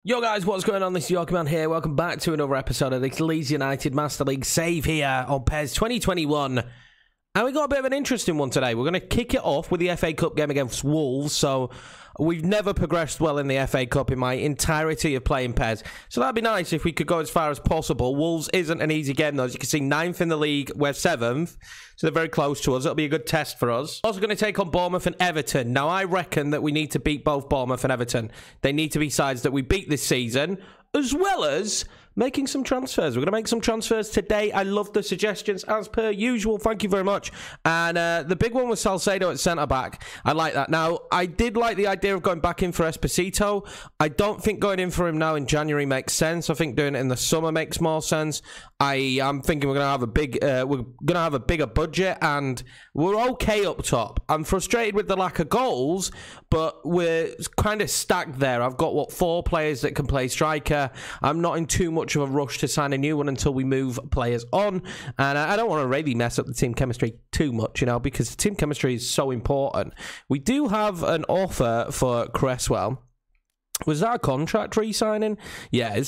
Yo guys, what's going on? This is Yorkie Man here. Welcome back to another episode of the Leeds United Master League save here on PES 2021. And we got a bit of an interesting one today. We're going to kick it off with the FA Cup game against Wolves. So we've never progressed well in the FA Cup in my entirety of playing PES. So that'd be nice if we could go as far as possible. Wolves isn't an easy game though. As you can see, 9th in the league. We're 7th. So they're very close to us. It'll be a good test for us. Also going to take on Bournemouth and Everton. Now I reckon that we need to beat both Bournemouth and Everton. They need to be sides that we beat this season, as well as making some transfers. We're going to make some transfers today. I love the suggestions as per usual. Thank you very much. And the big one was Salcedo at centre-back. I like that. Now, I did like the idea of going back in for Esposito. I don't think going in for him now in January makes sense. I think doing it in the summer makes more sense. I'm thinking we're going to have a bigger budget, and we're okay up top. I'm frustrated with the lack of goals, but we're kind of stacked there. I've got, 4 players that can play striker. I'm not in too much of a rush to sign a new one until we move players on, and I don't want to really mess up the team chemistry too much, because the team chemistry is so important. We do have an offer for Cresswell. Was that a contract re-signing? Yeah,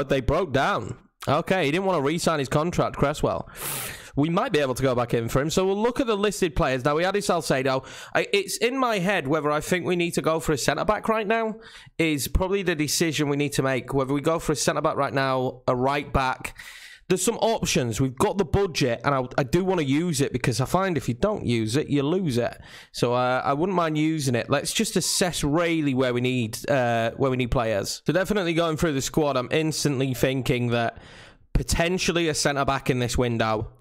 they broke down. Okay, he didn't want to re-sign his contract, Cresswell. We might be able to go back in for him. So we'll look at the listed players. Now, we added Salcedo. It's in my head whether I think we need to go for a centre-back right now is probably the decision we need to make. Whether we go for a centre-back right now, a right-back. There's some options. We've got the budget, and I do want to use it because I find if you don't use it, you lose it. So I wouldn't mind using it. Let's just assess really where we need players. So definitely going through the squad, I'm instantly thinking that potentially a centre-back in this window.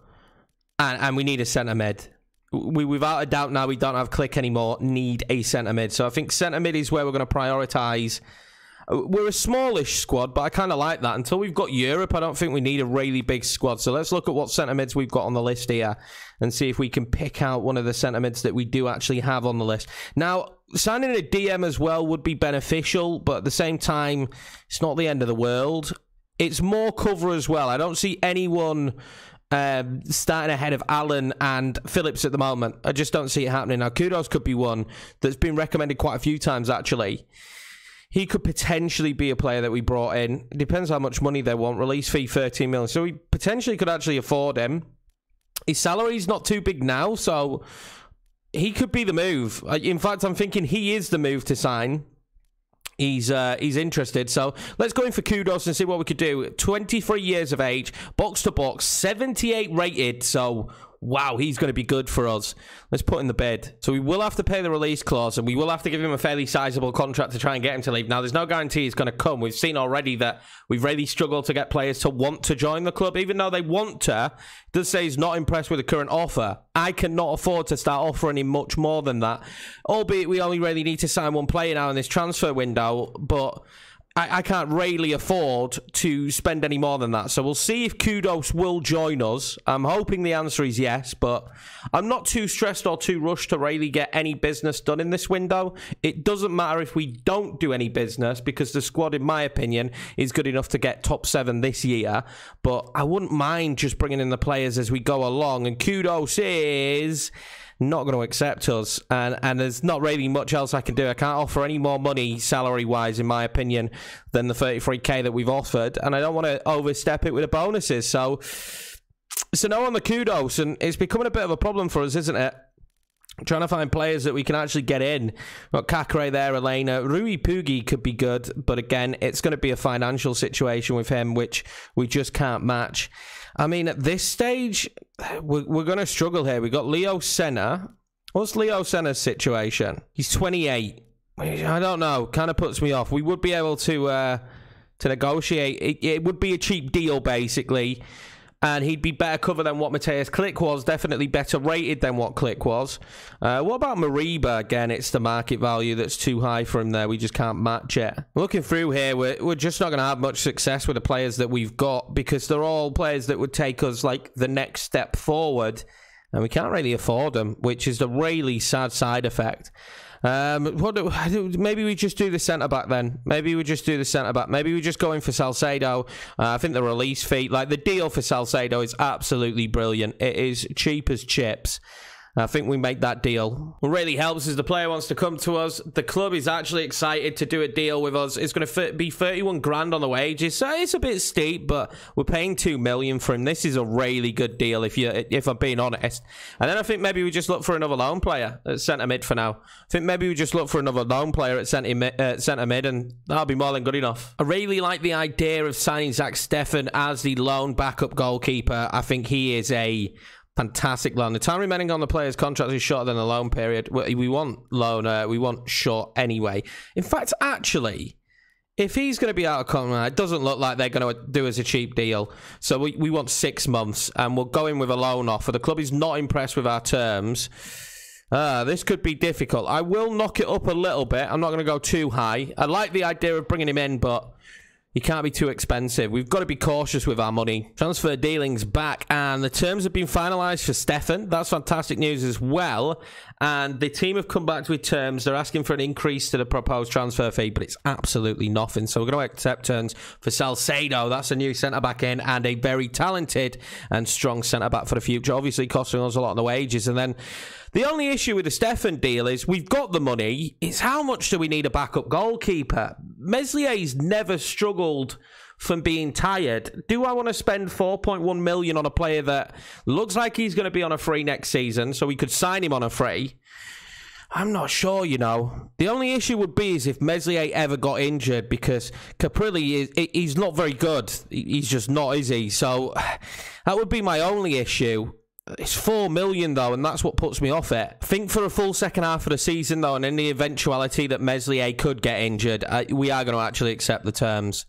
And we need a centre mid. We without a doubt now we don't have Click anymore. Need a centre mid. So I think centre mid is where we're going to prioritise. We're a smallish squad, but I kind of like that. Until we've got Europe, I don't think we need a really big squad. So let's look at what centre mids we've got on the list here and see if we can pick out one of the centre mids that we do actually have on the list. Now, signing a DM as well would be beneficial, but at the same time, it's not the end of the world. It's more cover as well. I don't see anyone starting ahead of Allen and Phillips at the moment. I just don't see it happening. Now, Kudos could be one that's been recommended quite a few times, actually. He could potentially be a player that we brought in. It depends how much money they want. Release fee, 13 million. So we potentially could actually afford him. His salary's not too big now, so he could be the move. In fact, I'm thinking he is the move to sign. He's interested, so let's go in for Kudos and see what we could do. 23 years of age, box to box, 78 rated, so wow, he's going to be good for us. Let's put in the bid. So we will have to pay the release clause, and we will have to give him a fairly sizable contract to try and get him to leave. Now, there's no guarantee he's going to come. We've seen already that we've really struggled to get players to want to join the club, even though they want to. It does say he's not impressed with the current offer. I cannot afford to start offering him much more than that, albeit we only really need to sign one player now in this transfer window, but I can't really afford to spend any more than that. So we'll see if Kudos will join us. I'm hoping the answer is yes, but I'm not too stressed or too rushed to really get any business done in this window. It doesn't matter if we don't do any business because the squad, in my opinion, is good enough to get top 7 this year. But I wouldn't mind just bringing in the players as we go along. And Kudos is not going to accept us, and there's not really much else I can do. I can't offer any more money salary-wise, in my opinion, than the 33k that we've offered, and I don't want to overstep it with the bonuses. So no on the Kudos, and it's becoming a bit of a problem for us, isn't it? Trying to find players that we can actually get in. We've got Kakare there, Elena. Rui Pugi could be good, but again, it's going to be a financial situation with him, which we just can't match. I mean, at this stage, we're going to struggle here. We've got Leo Senna. What's Leo Senna's situation? He's 28. I don't know. Kind of puts me off. We would be able to negotiate. It would be a cheap deal, basically. And he'd be better covered than what Mateus Click was. Definitely better rated than what Click was. What about Mariba? Again, it's the market value that's too high for him there. We just can't match it. Looking through here, we're just not going to have much success with the players that we've got because they're all players that would take us like the next step forward. And we can't really afford them, which is the really sad side effect. Maybe we just do the centre-back then. Maybe we just do the centre-back. Maybe we just go in for Salcedo. I think the release fee, like the deal for Salcedo is absolutely brilliant. It is cheap as chips. I think we make that deal. What really helps is the player wants to come to us. The club is actually excited to do a deal with us. It's going to be 31 grand on the wages, so it's a bit steep, but we're paying 2 million for him. This is a really good deal if I'm being honest. And then I think maybe we just look for another loan player at centre mid for now. I think maybe we just look for another loan player at centre mid, and that'll be more than good enough. I really like the idea of signing Zach Steffen as the lone backup goalkeeper. I think he is a fantastic loan. The time remaining on the player's contract is shorter than the loan period. We want loan. We want short anyway. In fact, actually, if he's going to be out of contract, it doesn't look like they're going to do us a cheap deal. So we want 6 months, and we'll go in with a loan offer. The club is not impressed with our terms. This could be difficult. I will knock it up a little bit. I'm not going to go too high. I like the idea of bringing him in, but he can't be too expensive. We've got to be cautious with our money. Transfer dealings back, and the terms have been finalised for Steffen. That's fantastic news as well. And the team have come back with terms. They're asking for an increase to the proposed transfer fee, but it's absolutely nothing. So we're going to accept terms for Salcedo. That's a new centre-back in, and a very talented and strong centre-back for the future. Obviously costing us a lot on the wages. And then the only issue with the Steffen deal is we've got the money. It's how much do we need a backup goalkeeper? Meslier's never struggled from being tired. Do I want to spend 4.1 million on a player that looks like he's going to be on a free next season, so we could sign him on a free? I'm not sure, you know. The only issue would be is if Meslier ever got injured, because Caprilli, he's not very good. He's just not, is he? So that would be my only issue. It's 4 million, though, and that's what puts me off it. I think for a full second half of the season, though, and in the eventuality that Meslier could get injured, we are going to actually accept the terms.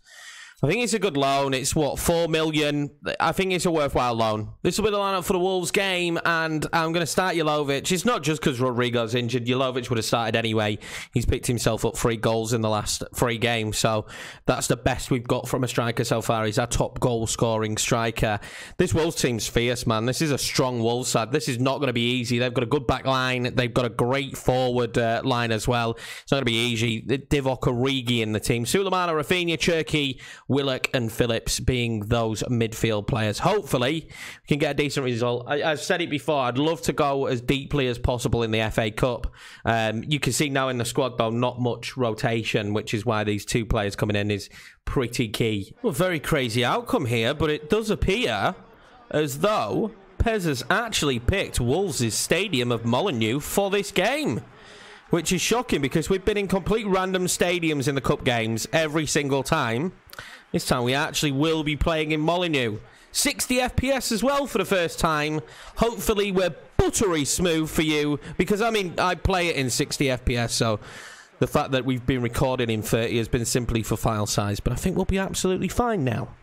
I think it's a good loan. It's, what, 4 million? I think it's a worthwhile loan. This will be the lineup for the Wolves game, and I'm going to start Jovic. It's not just because Rodrigo's injured. Jovic would have started anyway. He's picked himself up 3 goals in the last 3 games, so that's the best we've got from a striker so far. He's our top goal-scoring striker. This Wolves team's fierce, man. This is a strong Wolves side. This is not going to be easy. They've got a good back line. They've got a great forward line as well. It's not going to be easy. Divock Origi in the team. Sulemana, Rafinha, Cherki, Willock and Phillips being those midfield players. Hopefully, we can get a decent result. I've said it before, I'd love to go as deeply as possible in the FA Cup. You can see now in the squad, though, not much rotation, which is why these 2 players coming in is pretty key. Well, very crazy outcome here, but it does appear as though PES has actually picked Wolves' stadium of Molineux for this game, which is shocking because we've been in complete random stadiums in the Cup games every single time. This time we actually will be playing in Molineux. 60 FPS as well for the first time. Hopefully we're buttery smooth for you, because I mean, I play it in 60 FPS, so the fact that we've been recording in 30 has been simply for file size, but I think we'll be absolutely fine now.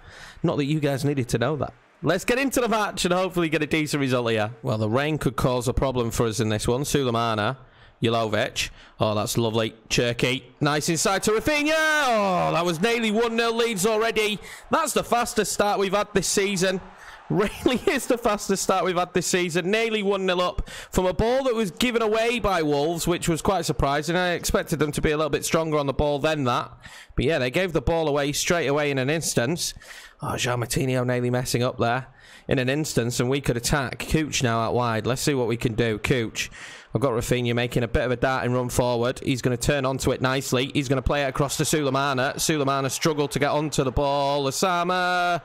Not that you guys needed to know that. Let's get into the match and hopefully get a decent result here. Well, the rain could cause a problem for us in this one. Sulemana, Jovic. Oh, that's lovely. Cherki. Nice inside to Rafinha. Oh, that was nearly 1-0 leads already. That's the fastest start we've had this season. Really is the fastest start we've had this season. Nearly 1-0 up from a ball that was given away by Wolves, which was quite surprising. I expected them to be a little bit stronger on the ball than that. But yeah, they gave the ball away straight away in an instance. Oh, Jean Martinho nearly messing up there in an instance, and we could attack. Cooch now out wide. Let's see what we can do. Cooch. I've got Rafinha making a bit of a darting run forward. He's going to turn onto it nicely. He's going to play it across to Sulemana. Sulemana struggled to get onto the ball. Osama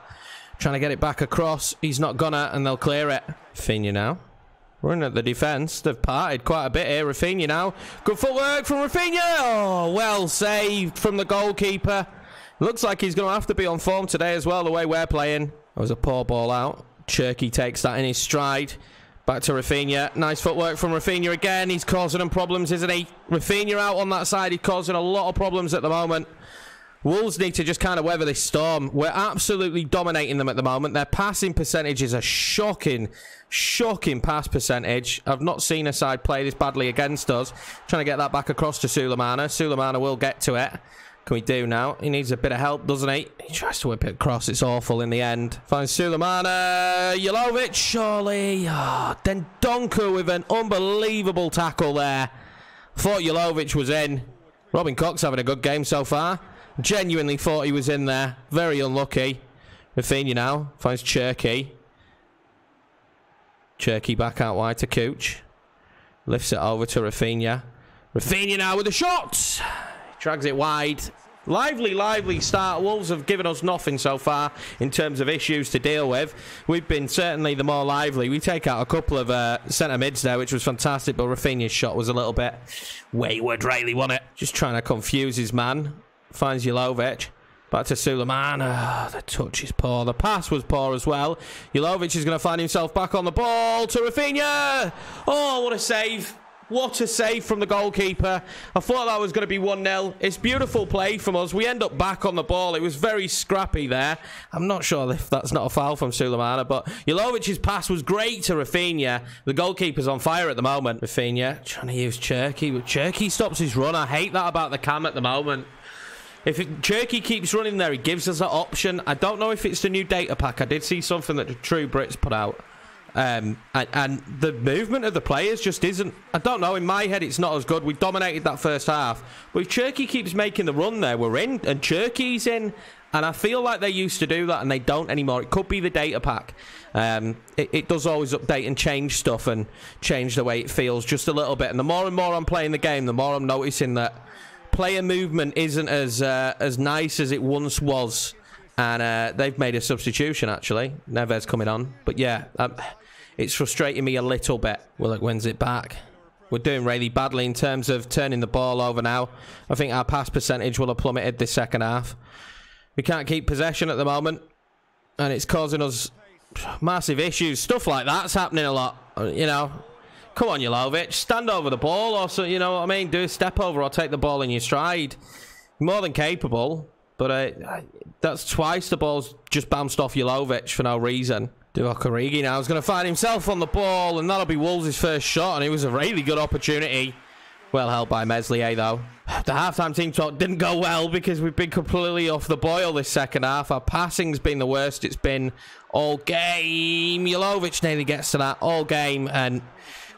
trying to get it back across. He's not gonna, and they'll clear it. Rafinha now. Running at the defence. They've parted quite a bit here. Rafinha now. Good footwork from Rafinha. Oh, well saved from the goalkeeper. Looks like he's going to have to be on form today as well, the way we're playing. That was a poor ball out. Cherki takes that in his stride. Back to Rafinha. Nice footwork from Rafinha again. He's causing them problems, isn't he? Rafinha out on that side. He's causing a lot of problems at the moment. Wolves need to just kind of weather this storm. We're absolutely dominating them at the moment. Their passing percentage is a shocking pass percentage. I've not seen a side play this badly against us. Trying to get that back across to Sulemana. Sulemana will get to it. Can we do now? He needs a bit of help, doesn't he? He tries to whip it across. It's awful in the end. Finds Sulemana. Jovic, surely. Oh, then Donker with an unbelievable tackle there. Thought Jovic was in. Robin Cox having a good game so far. Genuinely thought he was in there. Very unlucky. Rafinha now. Finds Cherki. Cherki back out wide to Cooch. Lifts it over to Rafinha. Rafinha now with a shot. Drags it wide. Lively start. Wolves have given us nothing so far in terms of issues to deal with. We've been certainly the more lively. We take out a couple of centre mids there, which was fantastic, but Rafinha's shot was a little bit wayward, really, wasn't it? Just trying to confuse his man. Finds Julovic. Back to Suleiman. Oh, the touch is poor. The pass was poor as well. Julovic is going to find himself back on the ball to Rafinha. Oh, what a save. What a save from the goalkeeper. I thought that was going to be 1-0. It's beautiful play from us. We end up back on the ball. It was very scrappy there. I'm not sure if that's not a foul from Suleimana, but Julovic's pass was great to Rafinha. The goalkeeper's on fire at the moment. Rafinha trying to use Cherky, but Cherky stops his run. I hate that about the cam at the moment. If Cherky keeps running there, he gives us that option. I don't know if it's the new data pack. I did see something that the True Brits put out. And the movement of the players just isn't... I don't know, in my head it's not as good. We dominated that first half. But if Cherky keeps making the run there, we're in. And Cherky's in. And I feel like they used to do that and they don't anymore. It could be the data pack. It does always update and change stuff and change the way it feels just a little bit. And the more I'm playing the game, the more I'm noticing that player movement isn't as nice as it once was. And they've made a substitution, actually. Neves coming on. But yeah... it's frustrating me a little bit. Willock wins it back. We're doing really badly in terms of turning the ball over now. I think our pass percentage will have plummeted this second half. We can't keep possession at the moment. And it's causing us massive issues. Stuff like that's happening a lot. You know. Come on, Julovic. Stand over the ball or so, you know what I mean? Do a step over or take the ball in your stride. More than capable. But that's twice the ball's just bounced off Julovic for no reason. Divock Origi now is going to find himself on the ball, and that'll be Wolves' first shot, and it was a really good opportunity. Well held by Meslier, though. The halftime team talk didn't go well because we've been completely off the boil this second half. Our passing's been the worst it's been all game. Julovic nearly gets to that all game, and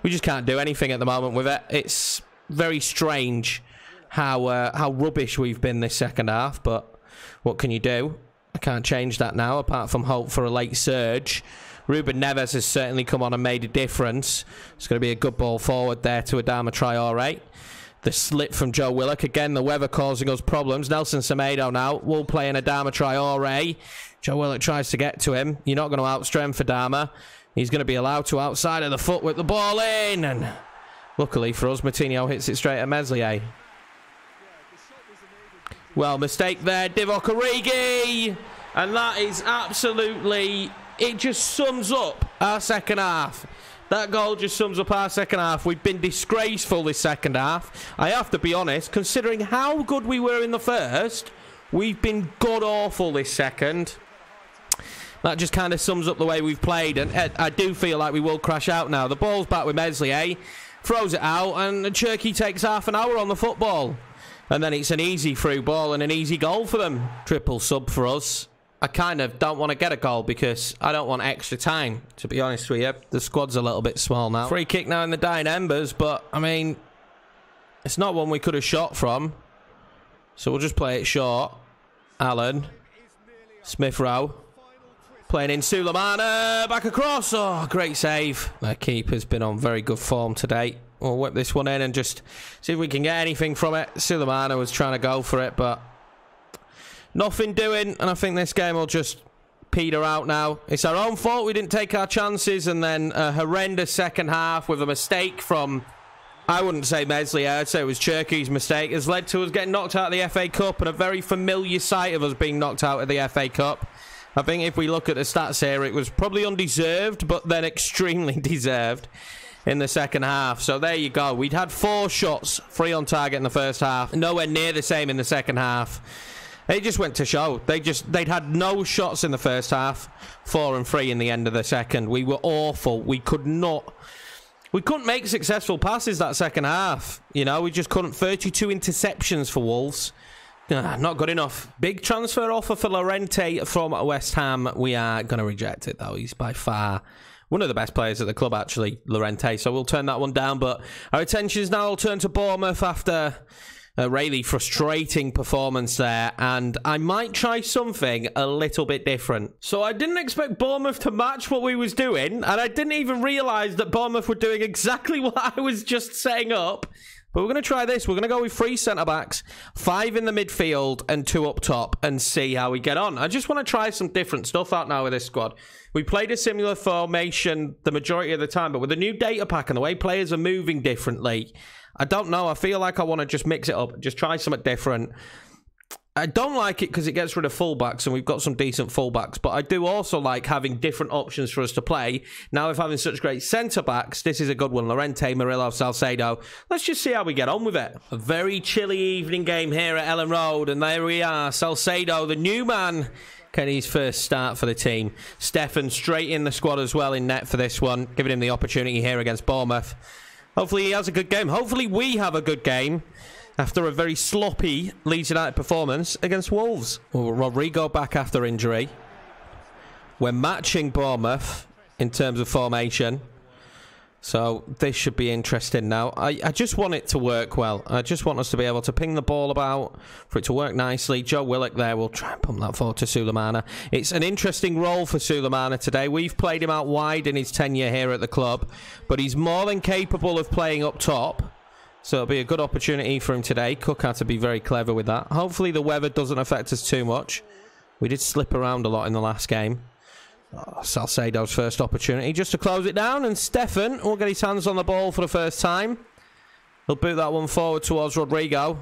we just can't do anything at the moment with it. It's very strange how rubbish we've been this second half, but what can you do? I can't change that now, apart from hope for a late surge. Ruben Neves has certainly come on and made a difference. It's going to be a good ball forward there to Adama Traore. The slip from Joe Willock. Again, the weather causing us problems. Nelson Semedo now will play in Adama Traore. Joe Willock tries to get to him. You're not going to outstrength Adama. He's going to be allowed to outside of the foot with the ball in. And luckily for us, Moutinho hits it straight at Meslier. Well, mistake there, Divock Origi. And that is absolutely... it just sums up our second half. That goal just sums up our second half. We've been disgraceful this second half. I have to be honest, considering how good we were in the first, we've been god-awful this second. That just kind of sums up the way we've played. And I do feel like we will crash out now. The ball's back with Meslier. Throws it out, and Cherky takes half an hour on the football. And then it's an easy through ball and an easy goal for them. Triple sub for us. I kind of don't want to get a goal because I don't want extra time, to be honest with you. The squad's a little bit small now. Free kick now in the dying embers, but, I mean, it's not one we could have shot from. So we'll just play it short. Allen. Smith-Rowe. Playing in Suleimana. Back across. Oh, great save. Their keeper's been on very good form today. We'll whip this one in and just see if we can get anything from it. Suleimana was trying to go for it, but nothing doing. And I think this game will just peter out now. It's our own fault we didn't take our chances, and then a horrendous second half with a mistake from, I wouldn't say Meslier, I'd say it was Cherky's mistake, has led to us getting knocked out of the FA Cup, and a very familiar sight of us being knocked out of the FA Cup. I think if we look at the stats here, it was probably undeserved, but then extremely deserved in the second half. So there you go. We'd had 4 shots, 3 on target in the first half. Nowhere near the same in the second half. It just went to show. They'd had no shots in the first half, 4 and 3 in the end of the second. We were awful. We couldn't make successful passes that second half. You know, we just couldn't. 32 interceptions for Wolves. Not good enough. Big transfer offer for Llorente from West Ham. We are going to reject it, though. He's by far one of the best players at the club, actually, Llorente. So we'll turn that one down. But our attentions now will turn to Bournemouth after A really frustrating performance there, and I might try something a little bit different. So I didn't expect Bournemouth to match what we was doing, and I didn't even realise that Bournemouth were doing exactly what I was just setting up. But we're going to try this. We're going to go with 3 centre-backs, 5 in the midfield, and 2 up top, and see how we get on. I just want to try some different stuff out now with this squad. We played a similar formation the majority of the time, but with the new data pack and the way players are moving differently, I don't know. I feel like I want to just mix it up, just try something different. I don't like it because it gets rid of fullbacks, and we've got some decent fullbacks, but I do also like having different options for us to play. Now, with having such great centre-backs, this is a good one. Llorente, Murillo, Salcedo. Let's just see how we get on with it. A very chilly evening game here at Ellen Road, and there we are. Salcedo, the new man, getting his first start for the team. Stefan straight in the squad as well in net for this one, giving him the opportunity here against Bournemouth. Hopefully he has a good game. Hopefully we have a good game after a very sloppy Leeds United performance against Wolves. Well, Rodrigo back after injury. We're matching Bournemouth in terms of formation. So this should be interesting now. I just want it to work well. I just want us to be able to ping the ball about, for it to work nicely. Joe Willock there will try and pump that forward to Sulemana. It's an interesting role for Sulemana today. We've played him out wide in his tenure here at the club, but he's more than capable of playing up top. So it'll be a good opportunity for him today. Cook had to be very clever with that. Hopefully the weather doesn't affect us too much. We did slip around a lot in the last game. Oh, Salcedo's first opportunity just to close it down, and Stefan will get his hands on the ball for the first time. He'll boot that one forward towards Rodrigo.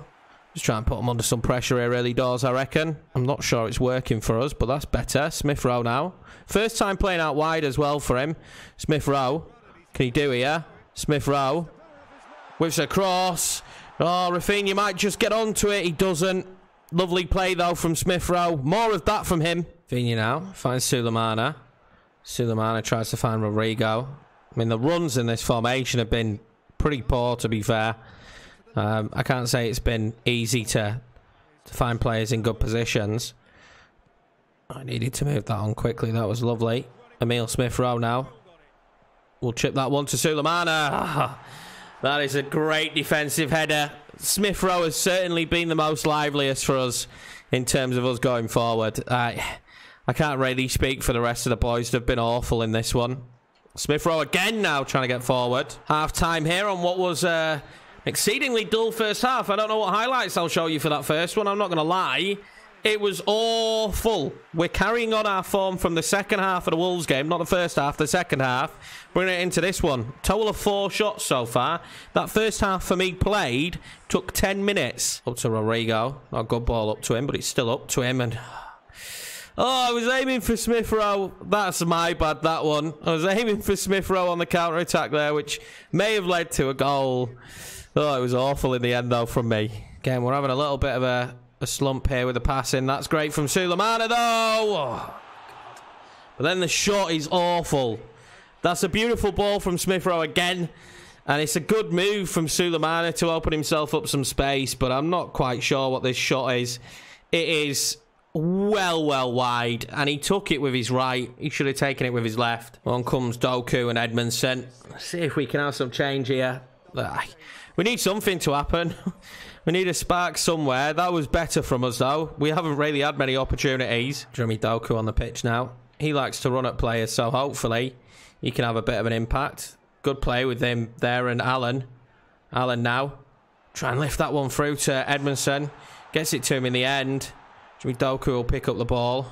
Just try and put him under some pressure here early doors, I reckon. I'm not sure it's working for us, but that's better. Smith Rowe now. First time playing out wide as well for him. Smith Rowe. Can he do here? Smith Rowe. Whips across. Oh, Rafinha might just get onto it. He doesn't. Lovely play, though, from Smith Rowe. More of that from him. Rafinha now finds Sulemana. Sulemana tries to find Rodrigo. I mean, the runs in this formation have been pretty poor, to be fair. I can't say it's been easy to find players in good positions. I needed to move that on quickly. That was lovely. Emile Smith Rowe now. We'll chip that one to Sulemana. That is a great defensive header. Smith Rowe has certainly been the most liveliest for us in terms of us going forward. I can't really speak for the rest of the boys. They've been awful in this one. Smith Rowe again now trying to get forward. Half time here on what was exceedingly dull first half. I don't know what highlights I'll show you for that first one. I'm not going to lie. It was awful. We're carrying on our form from the second half of the Wolves game. Not the first half, the second half. Bringing it into this one. Total of 4 shots so far. That first half for me played took 10 minutes. Up to Rodrigo. Not a good ball up to him, but it's still up to him. And oh, I was aiming for Smith Rowe. That's my bad, that one. I was aiming for Smith Rowe on the counter-attack there, which may have led to a goal. Oh, it was awful in the end, though, from me. Again, we're having a little bit of a slump here with the passing. That's great from Sulemana, though. Oh, but then the shot is awful. That's a beautiful ball from Smith Rowe again. And it's a good move from Sulemana to open himself up some space, but I'm not quite sure what this shot is. It is well wide, and he took it with his right. He should have taken it with his left. On comes Doku and Edmondson. Let's see if we can have some change here. We need something to happen. We need a spark somewhere. That was better from us, though. We haven't really had many opportunities. Jeremy Doku on the pitch now. He likes to run at players, so hopefully he can have a bit of an impact. Good play with him there and Allen. Allen now. Try and lift that one through to Edmondson. Gets it to him in the end. Jeremy Doku will pick up the ball.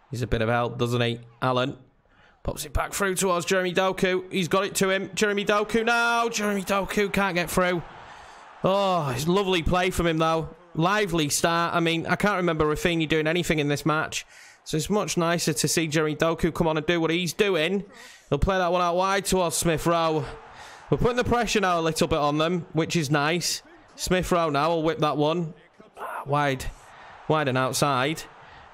He's a bit of help, doesn't he? Allen pops it back through towards Jeremy Doku. He's got it to him. Jeremy Doku now. Jeremy Doku can't get through. Oh, it's lovely play from him, though. Lively start. I mean, I can't remember Rafinha doing anything in this match. So it's much nicer to see Jeremy Doku come on and do what he's doing. He'll play that one out wide towards Smith Rowe. We're putting the pressure now a little bit on them, which is nice. Smith Rowe now will whip that one. Wide and outside.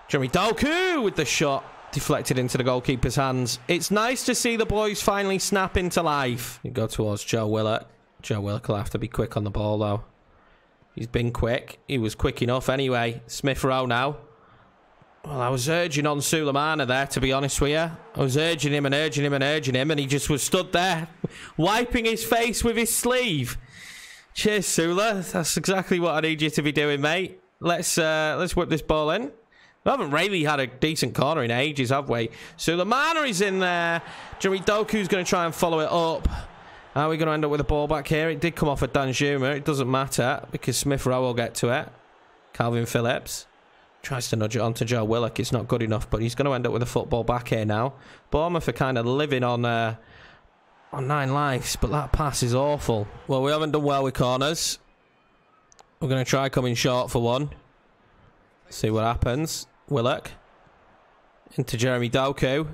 Jeremy Doku with the shot. Deflected into the goalkeeper's hands. It's nice to see the boys finally snap into life. You go towards Joe Willock. Joe Willock will have to be quick on the ball, though. He's been quick. He was quick enough anyway. Smith Rowe now. Well, I was urging on Sulemana there, to be honest with you. I was urging him and urging him and urging him, and he just was stood there, wiping his face with his sleeve. Cheers, Sula. That's exactly what I need you to be doing, mate. Let's whip this ball in. We haven't really had a decent corner in ages, have we? Sulemana is in there. Jeremy Doku's going to try and follow it up. Are we going to end up with a ball back here? It did come off at Danjuma. It doesn't matter because Smith Rowe will get to it. Calvin Phillips tries to nudge it onto Joe Willock. It's not good enough, but he's going to end up with a football back here now. Bournemouth are kind of living on 9 lives, but that pass is awful. Well, we haven't done well with corners. We're going to try coming short for one. See what happens. Willock into Jeremy Doku.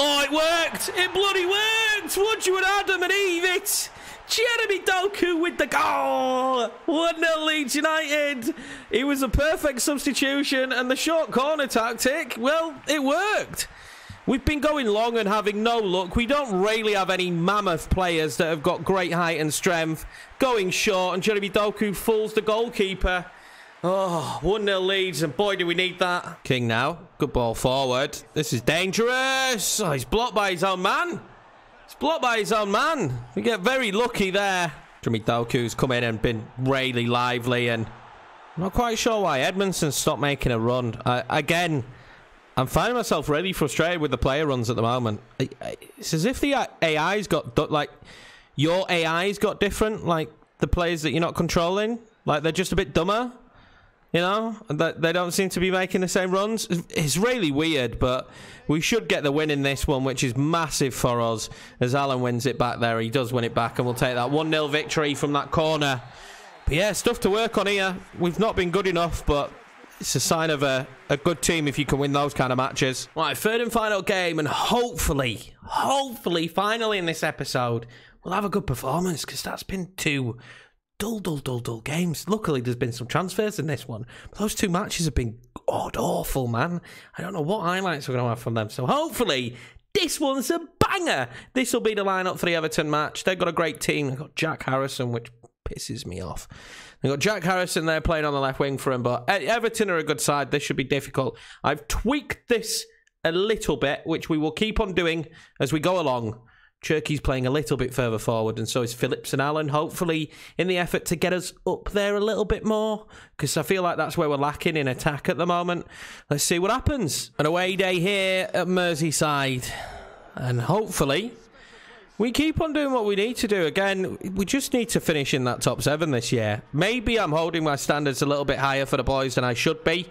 Oh, it worked! It bloody worked! Would you and Adam and Eve it? Jeremy Doku with the goal! 1-0 Leeds United. It was a perfect substitution, and the short corner tactic, well, it worked. We've been going long and having no luck. We don't really have any mammoth players that have got great height and strength. Going short, and Jeremy Doku fools the goalkeeper. Oh, 1-0 Leeds, and boy, do we need that. King now. Good ball forward. This is dangerous. Oh, he's blocked by his own man. He's blocked by his own man. We get very lucky there. Jeremy Doku's come in and been really lively, and I'm not quite sure why Edmondson stopped making a run. Again, I'm finding myself really frustrated with the player runs at the moment. It's as if the AI's got, like, your AI's got different, like, the players that you're not controlling. Like, they're just a bit dumber. You know, they don't seem to be making the same runs. It's really weird, but we should get the win in this one, which is massive for us. As Alan wins it back there, he does win it back, and we'll take that 1-0 victory from that corner. But yeah, stuff to work on here. We've not been good enough, but it's a sign of a good team if you can win those kind of matches. Right, third and final game, and hopefully, finally in this episode, we'll have a good performance, because that's been two dull games. Luckily, there's been some transfers in this one. But those two matches have been awful, man. I don't know what highlights we're going to have from them. So hopefully, this one's a banger. This will be the lineup for the Everton match. They've got a great team. They've got Jack Harrison, which pisses me off. They've got Jack Harrison there playing on the left wing for him. But Everton are a good side. This should be difficult. I've tweaked this a little bit, which we will keep on doing as we go along. Cherky's playing a little bit further forward, and so is Phillips and Allen, hopefully in the effort to get us up there a little bit more, because I feel like that's where we're lacking in attack at the moment. Let's see what happens. An away day here at Merseyside, and hopefully we keep on doing what we need to do. Again, we just need to finish in that top 7 this year. Maybe I'm holding my standards a little bit higher for the boys than I should be.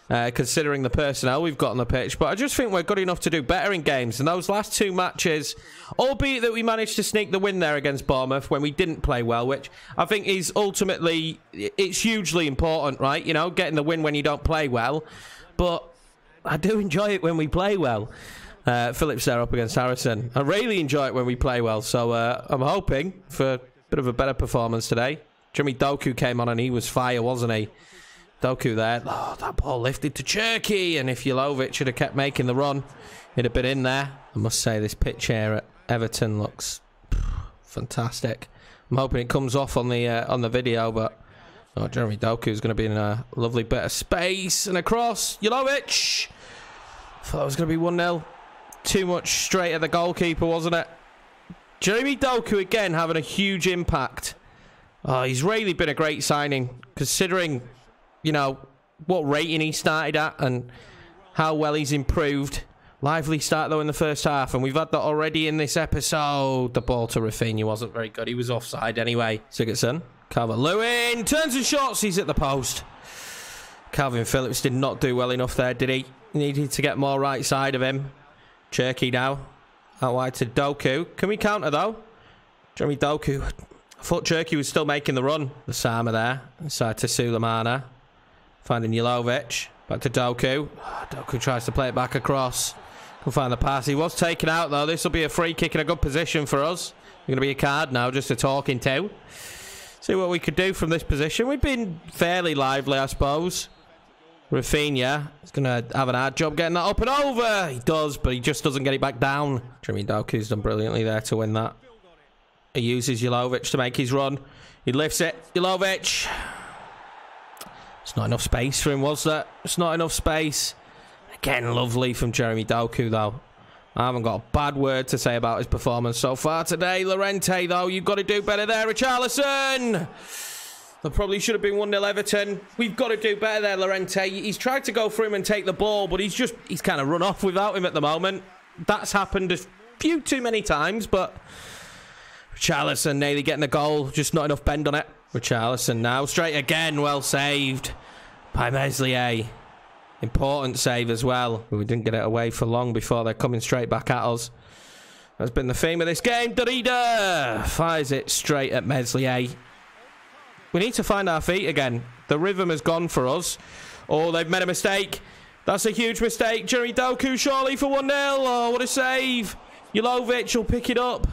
Considering the personnel we've got on the pitch, but I just think we're good enough to do better in games. And those last 2 matches, albeit that we managed to sneak the win there against Bournemouth when we didn't play well, which I think is ultimately, it's hugely important, right? You know, getting the win when you don't play well, but I do enjoy it when we play well. Phillips there up against Harrison. I really enjoy it when we play well, so I'm hoping for a bit of a better performance today. Jimmy Doku came on and he was fire, wasn't he? Doku there. Oh, that ball lifted to Cherky, and if Jovic should have kept making the run, it'd have been in there. I must say, this pitch here at Everton looks fantastic. I'm hoping it comes off on the video, but oh, Jeremy Doku is going to be in a lovely bit of space and across. Jovic. Thought it was going to be 1-0. Too much straight at the goalkeeper, wasn't it? Jeremy Doku again having a huge impact. Oh, he's really been a great signing, considering, you know, what rating he started at and how well he's improved. Lively start, though, in the first half, and we've had that already in this episode. The ball to Rafinha wasn't very good. He was offside anyway. Sigurdsson. Calvert-Lewin turns and shots. He's at the post. Calvin Phillips did not do well enough there, did he? Needed to get more right side of him. Cherky now. Out wide to Doku. Can we counter, though? Jeremy Doku. I thought Cherky was still making the run. The Sama there. Inside to Sulemana. Finding Jovic. Back to Doku. Doku tries to play it back across. Can find the pass. He was taken out, though. This will be a free kick in a good position for us. Going to be a card now, just a talking to. See what we could do from this position. We've been fairly lively, I suppose. Rafinha is going to have an hard job getting that up and over. He does, but he just doesn't get it back down. Jeremy Doku's done brilliantly there to win that. He uses Jovic to make his run. He lifts it. Jovic. It's not enough space for him, was there? It's not enough space. Again, lovely from Jeremy Doku, though. I haven't got a bad word to say about his performance so far today. Llorente, though, you've got to do better there. Richarlison! There probably should have been 1-0 Everton. We've got to do better there, Llorente. He's tried to go through him and take the ball, but he's kind of run off without him at the moment. That's happened a few too many times, but Richarlison nearly getting a goal. Just not enough bend on it. Richarlison now. Straight again. Well saved by Meslier. Important save as well. We didn't get it away for long before they're coming straight back at us. That's been the theme of this game. Darida fires it straight at Meslier. We need to find our feet again. The rhythm has gone for us. Oh, they've made a mistake. That's a huge mistake. Jeremy Doku surely for 1-0. Oh, what a save. Jovic will pick it up.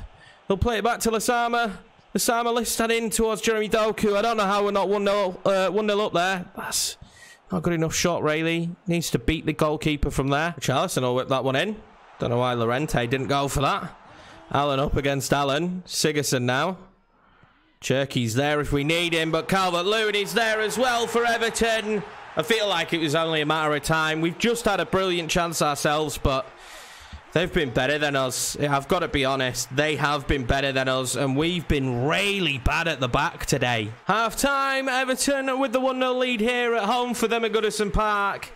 He'll play it back to Lasama. Lasama lifts that in towards Jeremy Doku. I don't know how we're not 1-0 up there. That's not good enough shot, really. Needs to beat the goalkeeper from there. Richarlison will whip that one in. Don't know why Llorente didn't go for that. Allen up against Allen. Sigurdsson now. Cherky's there if we need him, but Calvert-Lewin is there as well for Everton. I feel like it was only a matter of time. We've just had a brilliant chance ourselves, but they've been better than us. I've got to be honest. They have been better than us, and we've been really bad at the back today. Half-time, Everton with the 1-0 lead here at home for them at Goodison Park.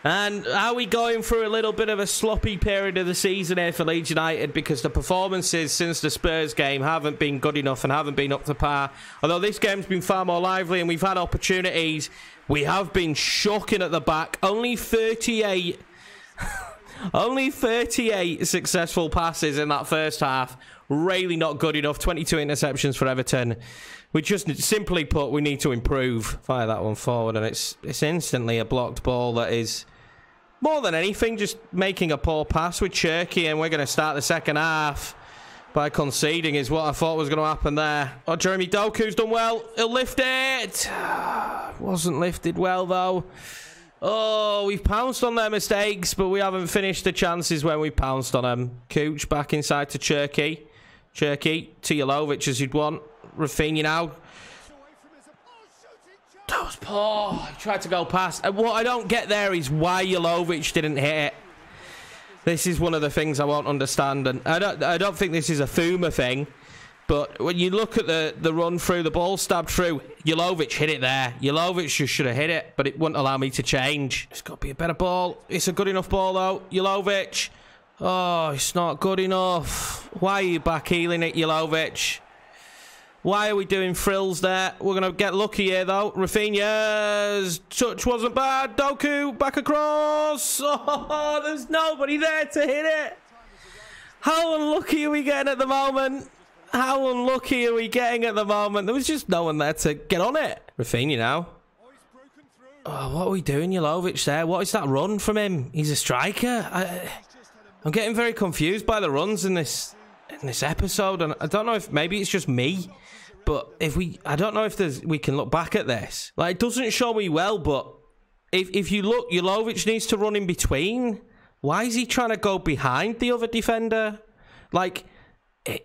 And are we going through a little bit of a sloppy period of the season here for Leeds United, because the performances since the Spurs game haven't been good enough and haven't been up to par. Although this game's been far more lively and we've had opportunities, we have been shocking at the back. Only 38 successful passes in that first half. Really not good enough. 22 interceptions for Everton. We just, simply put, we need to improve. Fire that one forward, and it's instantly a blocked ball that is, more than anything, just making a poor pass with Cherky, and we're going to start the second half by conceding is what I thought was going to happen there. Oh, Jeremy Doku's done well. He'll lift it. Wasn't lifted well, though. Oh, we've pounced on their mistakes, but we haven't finished the chances when we pounced on them. Cooch back inside to Cherky. Cherky to Jovic as you'd want. Rafinha now. That was poor. He tried to go past. And what I don't get there is why Jovic didn't hit it. This is one of the things I won't understand. And I don't think this is a FUMA thing. But when you look at the run through, the ball stabbed through, Jovic hit it there. Jovic just should have hit it, but it wouldn't allow me to change. It's got to be a better ball. It's a good enough ball, though. Jovic. Oh, it's not good enough. Why are you back heeling it, Jovic? Why are we doing frills there? We're going to get lucky here, though. Rafinha's touch wasn't bad. Doku back across. Oh, there's nobody there to hit it. How unlucky are we getting at the moment? How unlucky are we getting at the moment? There was just no one there to get on it. Rafinha now. Oh, what are we doing, Jovic there? What is that run from him? He's a striker. I'm getting very confused by the runs in this episode, and I don't know if maybe it's just me, but I don't know if we can look back at this. Like, it doesn't show me well, but if you look, Jovic needs to run in between. Why is he trying to go behind the other defender? Like,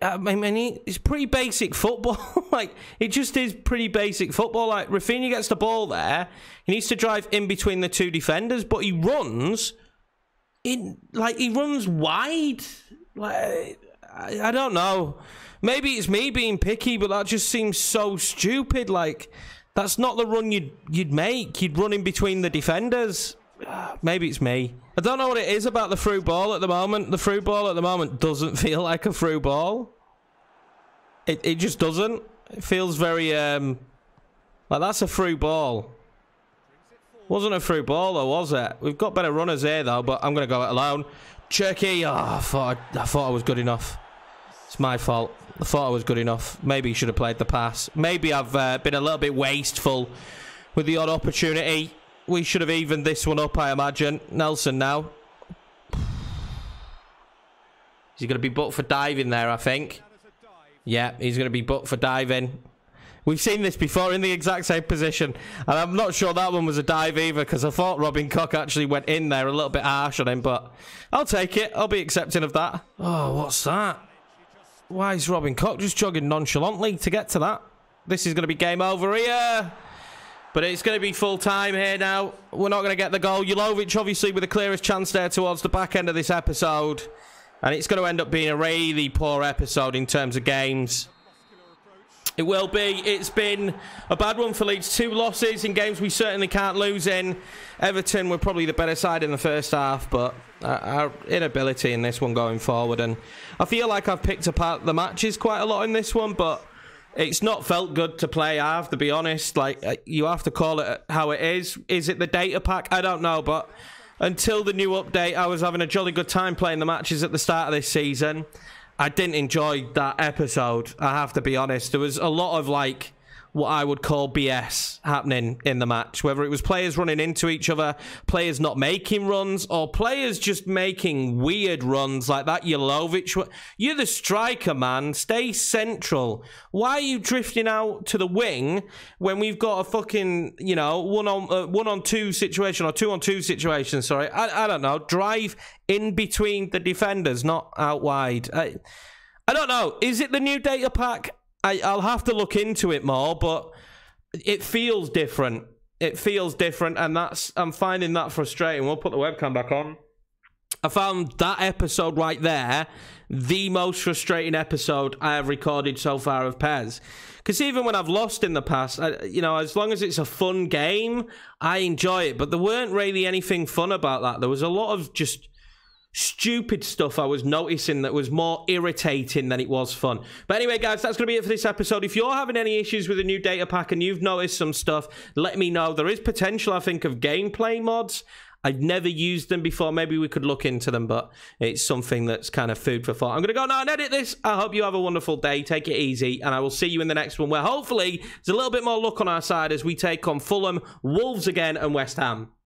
I mean, it's pretty basic football. Like, it just is pretty basic football. Like, Rafinha gets the ball there. He needs to drive in between the two defenders, but he runs he runs wide. Like, I don't know. Maybe it's me being picky, but that just seems so stupid. Like, that's not the run you'd make. You'd run in between the defenders. Maybe it's me. I don't know what it is about the through ball at the moment. The through ball at the moment doesn't feel like a through ball. It just doesn't. It feels very like that's a through ball. Wasn't a through ball though, was it? We've got better runners here though, but I'm gonna go it alone. Cherky, I thought I was good enough. It's my fault. I thought I was good enough. Maybe you should have played the pass. Maybe I've been a little bit wasteful with the odd opportunity. We should have evened this one up, I imagine. Nelson now. He's going to be booked for diving there, I think. Yeah, he's going to be booked for diving. We've seen this before in the exact same position. And I'm not sure that one was a dive either, because I thought Robin Koch actually went in there a little bit harsh on him. But I'll take it. I'll be accepting of that. Oh, what's that? Why is Robin Koch just jogging nonchalantly to get to that? This is going to be game over here. But it's going to be full time here now. We're not going to get the goal. Jovic obviously with the clearest chance there towards the back end of this episode. And it's going to end up being a really poor episode in terms of games. It will be. It's been a bad one for Leeds. 2 losses in games we certainly can't lose in. Everton were probably the better side in the first half, but our inability in this one going forward. And I feel like I've picked apart the matches quite a lot in this one, but it's not felt good to play, I have to be honest. Like, you have to call it how it is. Is it the data pack? I don't know, but until the new update, I was having a jolly good time playing the matches at the start of this season. I didn't enjoy that episode, I have to be honest. There was a lot of, like, what I would call BS happening in the match. Whether it was players running into each other, players not making runs, or players just making weird runs like that Jelovic. You're the striker, man. Stay central. Why are you drifting out to the wing when we've got a fucking, you know, one-on-two situation, or 2-on-2 situation, sorry. I don't know. Drive in between the defenders, not out wide. I don't know. Is it the new data pack? I'll have to look into it more, but it feels different. It feels different, and I'm finding that frustrating. We'll put the webcam back on. I found that episode right there the most frustrating episode I have recorded so far of PES. Because even when I've lost in the past, you know, as long as it's a fun game, I enjoy it. But there weren't really anything fun about that. There was a lot of just stupid stuff I was noticing that was more irritating than it was fun. But anyway, guys, that's going to be it for this episode. If you're having any issues with the new data pack and you've noticed some stuff, let me know. There is potential, I think, of gameplay mods. I've never used them before. Maybe we could look into them, but it's something that's kind of food for thought. I'm going to go now and edit this. I hope you have a wonderful day. Take it easy, and I will see you in the next one, where hopefully there's a little bit more luck on our side as we take on Fulham, Wolves again, and West Ham.